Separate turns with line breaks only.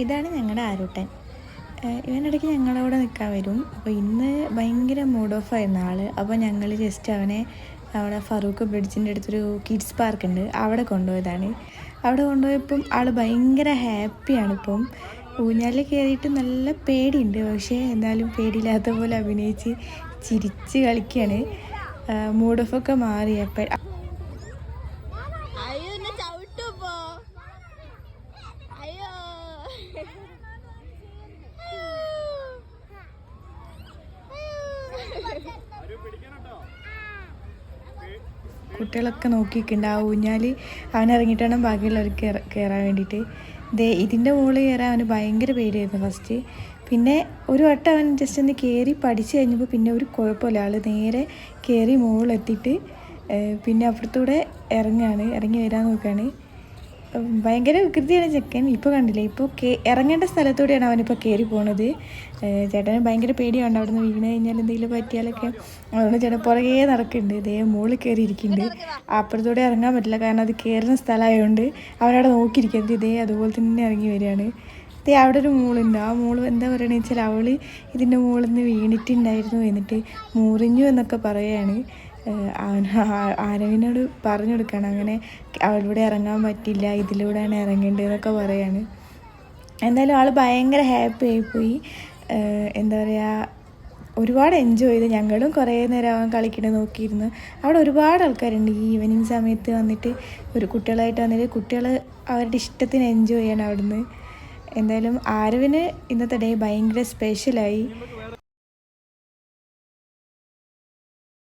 ഇതാണ് ഞങ്ങളുടെ ആരൂട്ടൻ. ഇവനിടയ്ക്ക് ഞങ്ങളവിടെ നിൽക്കാൻ വരും. അപ്പോൾ ഇന്ന് ഭയങ്കര മൂഡ് ഓഫ് ആയിരുന്നു ആൾ. അപ്പോൾ ഞങ്ങൾ ജസ്റ്റ് അവനെ അവിടെ ഫറൂഖ് ബ്രിഡ്ജിൻ്റെ അടുത്തൊരു കിഡ്സ് പാർക്ക് ഉണ്ട്, അവിടെ കൊണ്ടുപോയതാണ്. അവിടെ കൊണ്ടുപോയപ്പം ആൾ ഭയങ്കര ഹാപ്പിയാണ്. ഇപ്പം ഊഞ്ഞാലിൽ കയറിയിട്ട് നല്ല പേടിയുണ്ട്, പക്ഷേ എന്നാലും പേടിയില്ലാത്ത പോലെ അഭിനയിച്ച് ചിരിച്ച് കളിക്കുകയാണ്. മൂഡ് ഓഫൊക്കെ മാറി. അപ്പം കുട്ടികളൊക്കെ നോക്കിയിട്ടുണ്ട് ആ ഊഞ്ഞാൽ. അവനിറങ്ങിയിട്ടാണ് ബാക്കിയുള്ളവർക്ക് കയറാൻ വേണ്ടിയിട്ട്. ഇതിൻ്റെ മുകളിൽ കയറാൻ അവന് ഭയങ്കര പേടിയായിരുന്നു ഫസ്റ്റ്. പിന്നെ ഒരു വട്ടം അവൻ ജസ്റ്റ് ഒന്ന് കയറി പഠിച്ചു കഴിഞ്ഞപ്പോൾ പിന്നെ ഒരു കുഴപ്പമില്ല, ആൾ നേരെ കയറി മുകളിലെത്തിയിട്ട് പിന്നെ അപ്പുറത്തൂടെ ഇറങ്ങി വരാൻ നോക്കുകയാണ്. ഭയങ്കര വികൃതിയാണ് ചെക്കൻ. ഇപ്പോൾ കണ്ടില്ലേ, ഇപ്പോൾ ഇറങ്ങേണ്ട സ്ഥലത്തൂടെയാണ് അവനിപ്പോൾ കയറി പോണത്. ചേട്ടന് ഭയങ്കര പേടിയുണ്ട് അവിടെ നിന്ന് വീണ് കഴിഞ്ഞാൽ എന്തെങ്കിലും പറ്റിയാലൊക്കെ. അതുകൊണ്ട് ചേട്ടൻ പുറകേ നടക്കുന്നുണ്ട്. ഇതേ മുകളിൽ കയറി ഇരിക്കുന്നുണ്ട്. അപ്പുറത്തൂടെ ഇറങ്ങാൻ പറ്റില്ല, കാരണം അത് കയറുന്ന സ്ഥലമായതുകൊണ്ട് അവനവിടെ നോക്കിയിരിക്കുന്നത്. ഇതേ അതുപോലെ തന്നെ ഇറങ്ങി വരികയാണ്. ഇതേ അവിടെ ഒരു മോളുണ്ട്. ആ മോള് എന്താ പറയണതെന്ന് വെച്ചാൽ അവൾ ഇതിൻ്റെ മുകളിൽ നിന്ന് വീണിട്ടുണ്ടായിരുന്നു, എന്നിട്ട് മുറിഞ്ഞു എന്നൊക്കെ പറയുകയാണ്. ആരവിനോട് പറഞ്ഞു കൊടുക്കുകയാണ്, അങ്ങനെ അവളിവിടെ ഇറങ്ങാൻ പറ്റില്ല, ഇതിലൂടെയാണ് ഇറങ്ങേണ്ടതെന്നൊക്കെ പറയാണ്. എന്തായാലും ആൾ ഭയങ്കര ഹാപ്പി ആയിപ്പോയി. എന്താ പറയുക, ഒരുപാട് എൻജോയ് ചെയ്ത്. ഞങ്ങളും കുറേ നേരം അവൻ കളിക്കണത് നോക്കിയിരുന്നു. അവിടെ ഒരുപാട് ആൾക്കാരുണ്ട് ഈ ഈവനിങ് സമയത്ത് വന്നിട്ട്, ഒരു കുട്ടികളായിട്ട് വന്നിട്ട് കുട്ടികൾ അവരുടെ ഇഷ്ടത്തിന് എൻജോയ് ചെയ്യണം അവിടുന്ന്. എന്തായാലും ആരവിന് ഇന്നത്തെ ഡേ ഭയങ്കര സ്പെഷ്യലായി.